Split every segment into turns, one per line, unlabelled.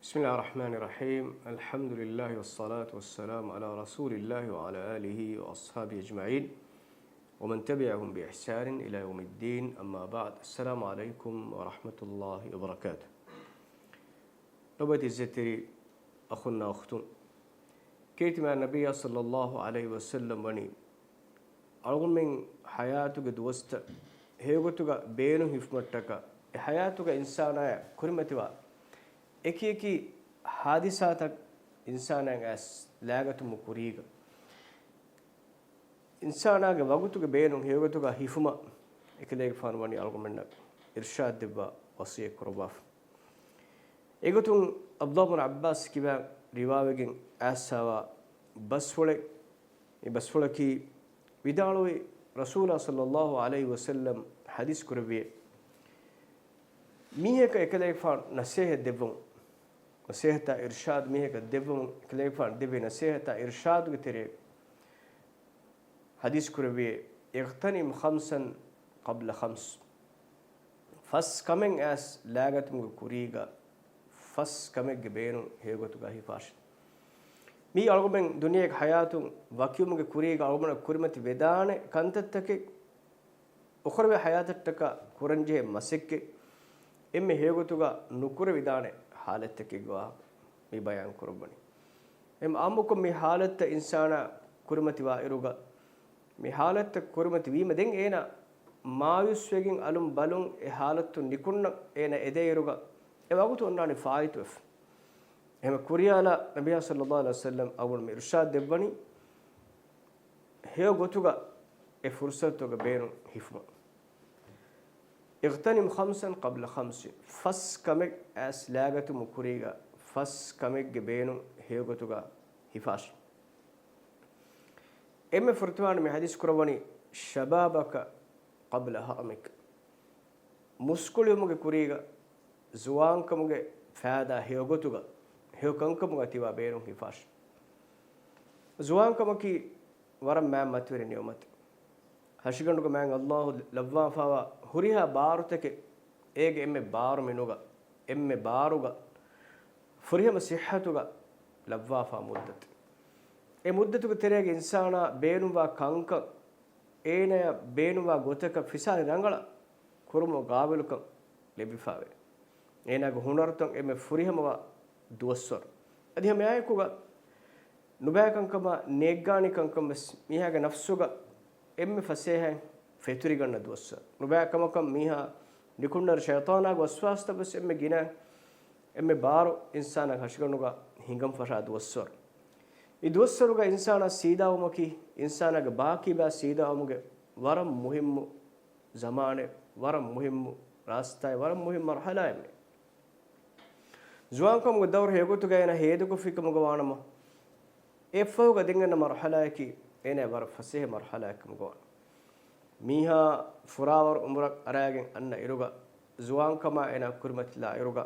بسم الله الرحمن الرحيم الحمد لله والصلاة والسلام على رسول الله وعلى آله وأصحابه أجمعين ومن تبعهم بإحسان إلى يوم الدين أما بعد السلام عليكم ورحمة الله وبركاته نوبة الزتري أخونا أختون كيت مع النبي صلى الله عليه وسلم وني أرغم من حياتك دوست هيغتك بينه هفمتك حياتك إنسانا كرمتوا eki hadisatak insanan as lagatumu kuriga insanage wagutuge beenun hegotuga hifuma ekelege fanwani algomenna irshad debba wasiye korobaf egotun abdullah ibn abbas kiba riwayegen asawa baswole ki vidaloi rasulullah sallallahu alaihi wasallam hadis kurbe miheka ekelege fan nasihat debun نصيحة إرشاد ميهك دبم كليفان دبي نصيحة إرشاد قتري حديث كربي اغتنم خمسا قبل خمس فس كمن أس لاغت مغ كوريغا فس كمن جبينو هيغتو غاهي فاش مي ألغمن دنيا حياتو واكيو مغ كوريغا ألغمن كورمتي ودان كانتتك أخرى حياتتك كورنجه مسك إم هيغتو غا نكور ودان حالتك جوا مي بيان كربني ام امكم مي حالت انسان كرمتي وائروغا مي حالت كرمتي ويم دين اينا مايسوگين الوم بالون اي حالت نيكون اينا اديروغا اي وقت وناني فايت اف ام كوريالا نبي صلى الله عليه وسلم اول مي ارشاد دبني هيو غوتوغا اي فرصتوغا بينو هيفما اغتنم خمسا قبل خمس فس كمك اس لاغت مكوريغا فس كمك جبينو هيغتوغا هفاش ام فرتوان من حديث كرواني شبابك قبل هرمك مسكوليومك كوريغا زوانكمك فادا هيغتوغا هيوكنكمك تيوا بينو هفاش زوانكمك ورم ما متوري نيومت ಹಶಿಗಂಡುಗ ಮ್ಯಾಂಗ್ ಅಲ್ಲಾಹು ಲವ್ವಾಫಾವ ಹುರಿಹ ಬಾರುತಕೆ ಏಗೆ ಎಮ್ಮೆ ಬಾರು ಮೆನುಗ ಎಮ್ಮೆ ಬಾರುಗ ಫುರಿಹಮ ಸಿಹ್ಹತುಗ ಲವ್ವಾಫಾ ಮುದ್ದತ್ ಎ ಮುದ್ದತುಗ ತೆರೆಗೆ ಇನ್ಸಾನ ಬೇನುವಾ ಕಂಕ ಏನೆಯ ಬೇನುವಾ ಗೊತಕ ಫಿಸಾನಿ ರಂಗಳ ಕುರುಮ ಗಾವಿಲುಕ ಲೆಬಿಫಾವೆ ಏನಾಗ ಹುಣರ್ತಂ ಎಮ್ಮೆ ಫುರಿಹಮವ ದುವಸ್ವರ್ ಅದಿಹ ಮ್ಯಾಯಕುಗ ನುಬಾಯಕಂಕಮ ನೇಗ್ಗಾಣಿ ಕಂಕಮ ಮಿಹಾಗ ನಫ್ಸುಗ එම්මෙ ෆසේහන් ෆෙතුරි ගන්න දුස්ස නුබෑකමකම් මීහා නිකුන්නර් ෂයතානාග වස්වාස්ත බස් එම්මෙ ගින එම්මෙ බාරු ඉන්සාන හෂගනුග හිඟම් ෆෂා දුස්සර යි දුස්සරුග ඉන්සාන සීදාවමකි ඉන්සානග බාකි බා සීදාවමුගේ වරම් මුහිම්මු zamaane වරම් මුහිම්මු රාස්තයි වරම් මුහිම් මර්හලා එම්මෙ ජුවාන්කම් ග දවර හේගුතු ගයන හේදුකු ෆිකමුග වානම එෆෝග දින්ගන මර්හලායකි ene war fasih marhala ekam gon miha furawar umrak aragen anna iruga zuwan kama ena kurmatilla iruga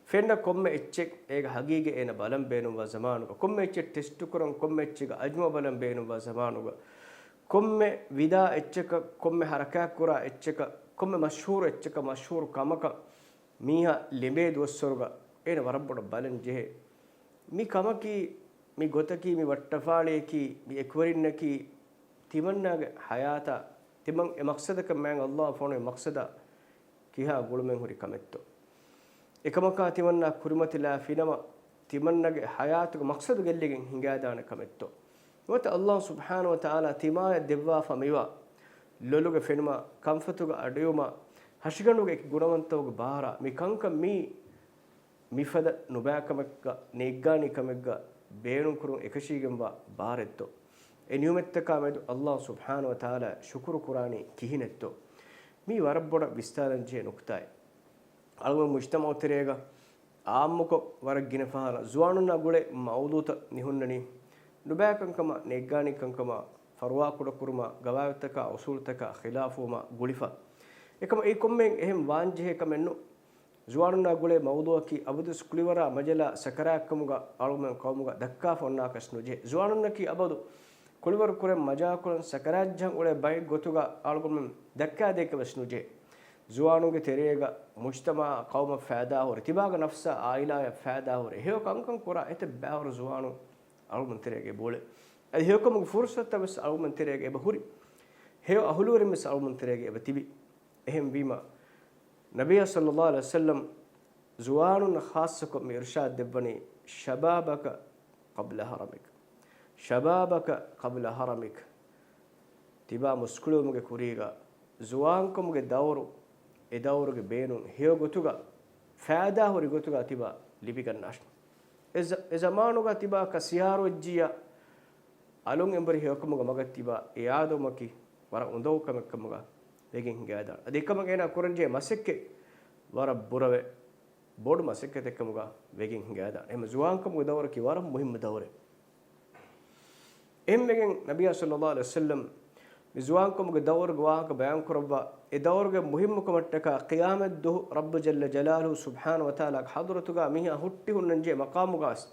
fenna komme echchek ega hagige ena balam beenum wa zamanuga komme echche test kurun komme echchiga ajma balam beenum wa zamanuga komme vida echcheka komme haraka kura echcheka komme mashhur echcheka mashhur kamaka miha lembe duwassuruga ena warabboda balan jehe mi kamaki mi gotaki mi wattafaleki mi ekwarinaki timannage hayata timang e maqsadaka man Allah fono e maqsada kiha gulumen huri kametto ekamaka timanna kurimatila finama timannage hayatuga maqsadu gellegen hingadana kametto wata Allah subhanahu wa ta'ala timaya devwa famiwa loluge fenma kamfatuga adiyuma hashiganuge gunawantoga bahara mi kanka mi fada nubakamaka neggani kamegga ಬೇಣು ಕುರುಂ ಏಕಶೀಗೆಂಬ ಬಾರೆತ್ತೋ ಎ ನಿಯಮೆತ್ತಕ ಮೇದು ಅಲ್ಲಾಹ್ ಸುಬ್ಹಾನಹು ವ ತಆಲಾ ಶುಕ್ರು ಕುರಾನಿ ಕಿಹಿನೆತ್ತೋ ಮೀ ವರಬ್ಬೊಡ ವಿಸ್ತಾರಂಜೆ ನುಕ್ತಾಯ್ ಅಳವ ಮುಜ್ತಮಾ ತೆರೆಗ ಆಮ್ಮುಕ ವರಗಿನ ಫಹರ ಜುವಾನುನ ಗುಳೆ ಮೌದೂತ ನಿಹುನ್ನನಿ ನುಬಾಕಂಕಮ ನೆಗ್ಗಾನಿ ಕಂಕಮ ಫರ್ವಾ ಕುಡ ಕುರುಮ ಗವಾಯತಕ ಉಸೂಲ್ತಕ ಖಿಲಾಫುಮ ಗುಳಿಫ ಏಕಮ ಈ ಕೊಮ್ಮೆಂ ಎಹಂ ವಾಂಜೆ ಕಮೆನ್ನು ಜುವಾನುನ ಗುಳೆ ಮೌದುವಕಿ ಅಬದು ಸ್ಕುಲಿವರ ಮಜಲ ಸಕರಾಕ್ಕಮುಗ ಅಳುಮೆಂ ಕೌಮುಗ ದಕ್ಕಾ ಫೊನ್ನಾ ಕಸ್ನುಜೆ ಜುವಾನುನಕಿ ಅಬದು ಕುಳಿವರ ಕುರೆ ಮಜಾ ಕುಳನ್ ಸಕರಾಜ್ಜಂ ಉಳೆ ಬೈ ಗೊತುಗ ಅಳುಮೆಂ ದಕ್ಕಾ ದೇಕ ವಸ್ನುಜೆ zuwanuge terega mujtama qawma faada hore tibaga nafsa aila ya faada hore heo kankan kura ete bawr zuwanu alumun terege bole adi heo kam fursata bes alumun terege be huri heo ahuluri mes alumun terege be tibi ehem bima nabiy sallallahu alaihi wasallam zuwanun khassakum irshad debani shababaka qabla haramik shababaka qabla haramik tiba muskulumuge kuriga zuwankumge dawru e dawruge beenun heo gotuga faada hori gotuga tiba libigannash e zamanuga tiba kasiyaru jiya alun embari hekumuga magatiba e adumaki wara undaw kamekumuga begin hingada adikama gena kuranje masekke wara burave bodu masekke tekumuga begin hingada em zuwankumuga dawraki wara muhim dawre emmegen nabiy sallallahu alaihi wasallam zuwankumge dawrge waaka bayan kurba e dawrge muhimmuka mattaka qiyamat du rabb jalla jalaluhu subhanahu wa ta'ala hadratuga miha hutti hunnanje maqamugas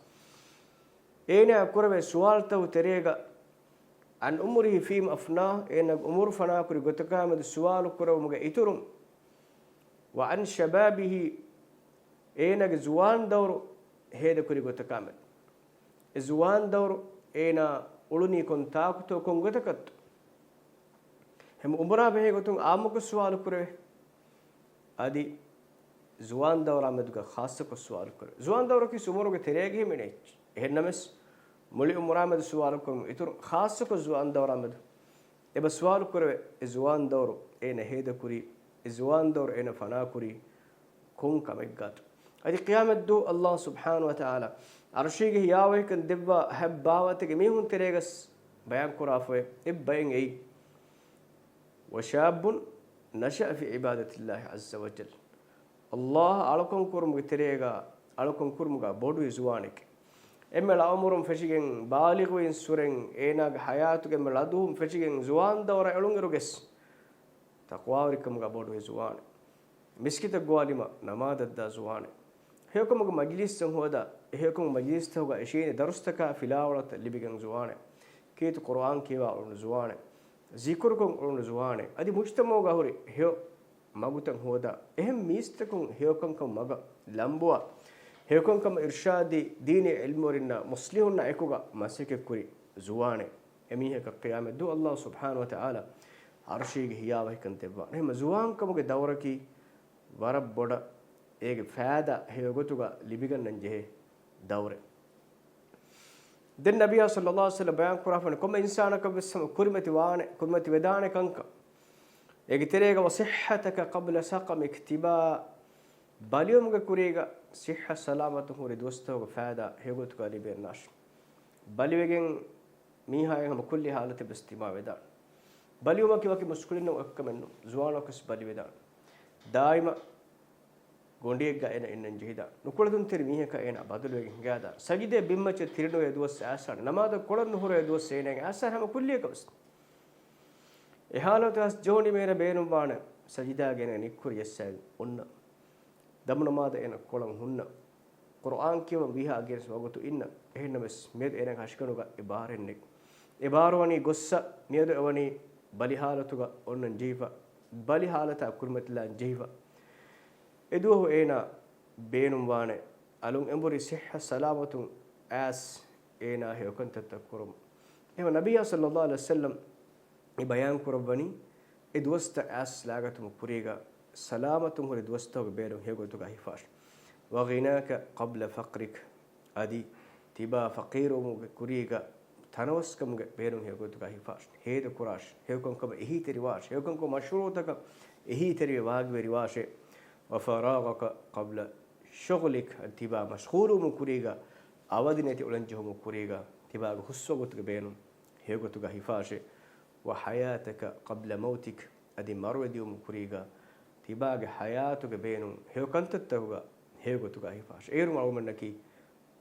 ena kurbe suwaltaw terega an umrihi fim afna ena umur fana kuri gotaka med suwalu kurumuge iturum wa an shababihi ena zuwan dawru hede kuri gotaka med zuwan dawru ena uluni kon taakuto kon gotakat hem umra behe gotun amuko suwal kure adi zuwan dawra meduga khassa ko suwal kure zuwan dawra ki sumuruge terege mene hennames muli umra med suwal kurum itur khassa ko zuwan dawra med eba suwal kure zuwan dawru ene heda kuri zuwan dawru ene fana kuri kun kameggat adi qiyamat du allah subhanahu wa ta'ala arshige yawe kan debba habbawate ge mihun teregas bayan kurafwe ibbayen ei وشاب نشأ في عبادة الله عز وجل الله علىكم كرم تريغا علىكم كرمغا بودو زوانك اما الامرم فشيغن بالغ وين سورن اينا حياتك اما لدوم فشيغن زوان دور علونغروغس تقوا وركمغا بودو زوان مسكيت غواليما نماذ الدا زوان هيكم مجلس سنهودا هيكم مجلس توغا اشين درستك فلاوره لبيغن زوان كيت قران كيوا زوان zikurkon ulun zuwane adi mujtamo ga hori heo magutan hoda ehem mistakon heokon kam maga lambua heokon kam irshadi dini ilmurinna muslihunna ekuga masike kuri zuwane emihe ka qiyamet du allah subhanahu wa ta'ala arshige hiyawa kan tebba ehem zuwan kam ge dawraki warab boda ege faada heogotuga libigan nanjehe dawre den nabiya sallallahu alaihi wasallam bayan kurafan kom insana ka bisam kurmati wedane kanka ege terega wa sihhataka qabla saqamik tiba baliyum ga kuriga sihha salamatu hore dosto ga faada hegot ka libe nash baliwegen miha yam kulli halati bistima weda baliyuma ki waki muskulin no akamenno zuwana kas baliweda daima gondiye ga ena ennen jehida nukuladun teri mihe ka ena badulwegen gada sajide bimmache tirino eduwas asar namada kolan hore eduwas enen asar hama kulliye kabs ehalotas joni mera beenum bana sajida gena nikkur yessal onna dam namada ena kolan hunna qur'an kiwa biha agers wagotu inna ehennames med enen hashkanuga ibarenne ibarwani gossa niyedu awani bali halatuga onnan jehifa bali halata kurmatla jehifa eduho ena beenum wane alun embori sihha salamatun as ena heokon tatakurum ema nabiy sallallahu alaihi wasallam e bayan kurabani edwasta as lagatum kuriga salamatun hore edwasta beedum hegotuga hifash wa ghinaka qabla faqrik adi tiba faqirum kuriga tanawaskam beedum hegotuga hifash hedu kurash heokon kam ehi teriwash heokon ko mashrutaka ehi teri waagwe riwashe وفراغك قبل شغلك تبا مشغول مكوريغا اودنتي اولنجه مكوريغا تبا خصوغت بينهم هيغتوغا هفاشه وحياتك قبل موتك ادي مرودي مكوريغا تبا حياتك بينهم هيكنتتوغا هيغتوغا هفاشه ايرم اومنكي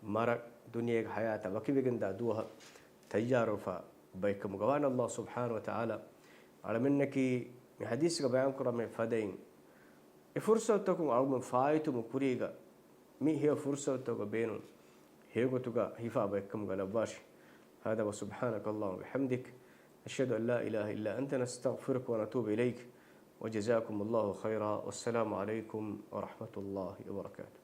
مر دنيا حياه وكيبغندا دوها تجارفا بيكم غوان الله سبحانه وتعالى على منكي حديث بيان كرم فدين فرصتكم أو فايتم كوريغا مي هي فرصتك بينهم هي غتوغا هيفا بكم غلباش هذا وسبحانك اللهم وبحمدك أشهد أن لا إله إلا أنت نستغفرك ونتوب إليك وجزاكم الله خيرا والسلام عليكم ورحمة الله وبركاته.